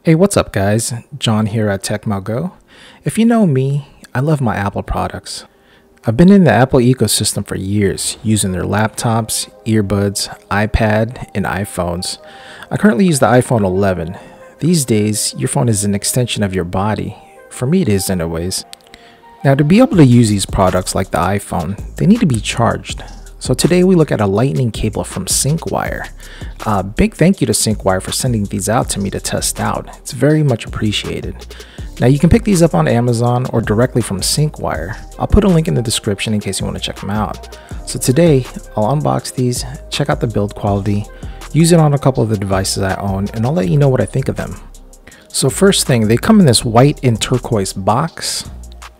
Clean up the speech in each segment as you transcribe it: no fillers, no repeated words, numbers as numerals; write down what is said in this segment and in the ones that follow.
Hey, what's up guys? John here at Tekmogo. If you know me, I love my Apple products. I've been in the Apple ecosystem for years, using their laptops, earbuds, iPad, and iPhones. I currently use the iPhone 11. These days, your phone is an extension of your body. For me it is anyways. Now to be able to use these products like the iPhone, they need to be charged. So today we look at a lightning cable from Syncwire. Big thank you to Syncwire for sending these out to me to test out. It's very much appreciated. Now you can pick these up on Amazon or directly from Syncwire. I'll put a link in the description in case you want to check them out. So today I'll unbox these, check out the build quality, use it on a couple of the devices I own, and I'll let you know what I think of them. So first thing, they come in this white and turquoise box.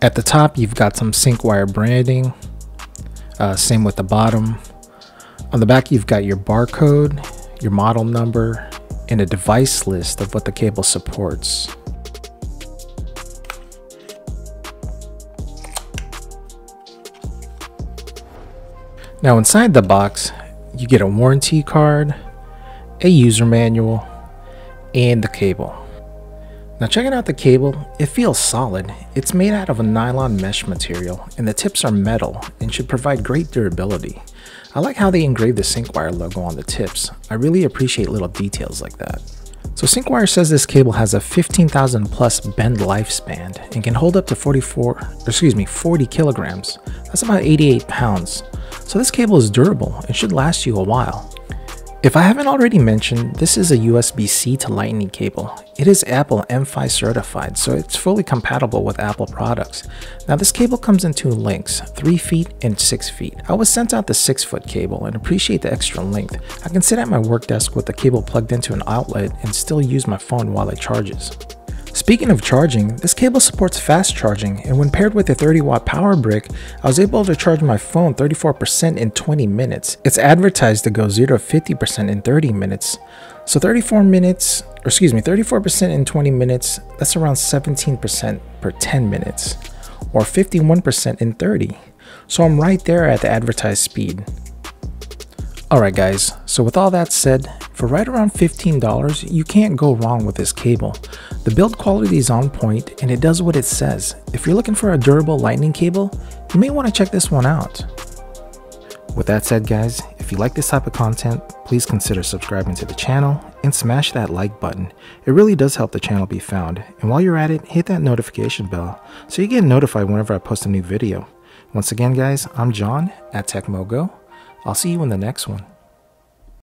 At the top you've got some Syncwire branding. Same with the bottom. On the back you've got your barcode, your model number, and a device list of what the cable supports. Now inside the box you get a warranty card, a user manual, and the cable. Now checking out the cable, it feels solid. It's made out of a nylon mesh material and the tips are metal and should provide great durability. I like how they engraved the Syncwire logo on the tips. I really appreciate little details like that. So Syncwire says this cable has a 15,000 plus bend lifespan and can hold up to 40 kilograms. That's about 88 pounds. So this cable is durable and should last you a while. If I haven't already mentioned, this is a USB-C to Lightning cable. It is Apple M5 certified, so it's fully compatible with Apple products. Now this cable comes in two lengths, 3 feet and 6 feet. I was sent out the 6-foot cable and appreciate the extra length. I can sit at my work desk with the cable plugged into an outlet and still use my phone while it charges. Speaking of charging, this cable supports fast charging, and when paired with a 30-watt power brick, I was able to charge my phone 34% in 20 minutes. It's advertised to go 0 to 50% in 30 minutes. So 34% in 20 minutes, that's around 17% per 10 minutes, or 51% in 30. So I'm right there at the advertised speed. Alright guys, so with all that said, for right around $15, you can't go wrong with this cable. The build quality is on point and it does what it says. If you're looking for a durable lightning cable, you may want to check this one out. With that said guys, if you like this type of content, please consider subscribing to the channel and smash that like button. It really does help the channel be found. And while you're at it, hit that notification bell so you get notified whenever I post a new video. Once again guys, I'm John at Tekmogo. I'll see you in the next one.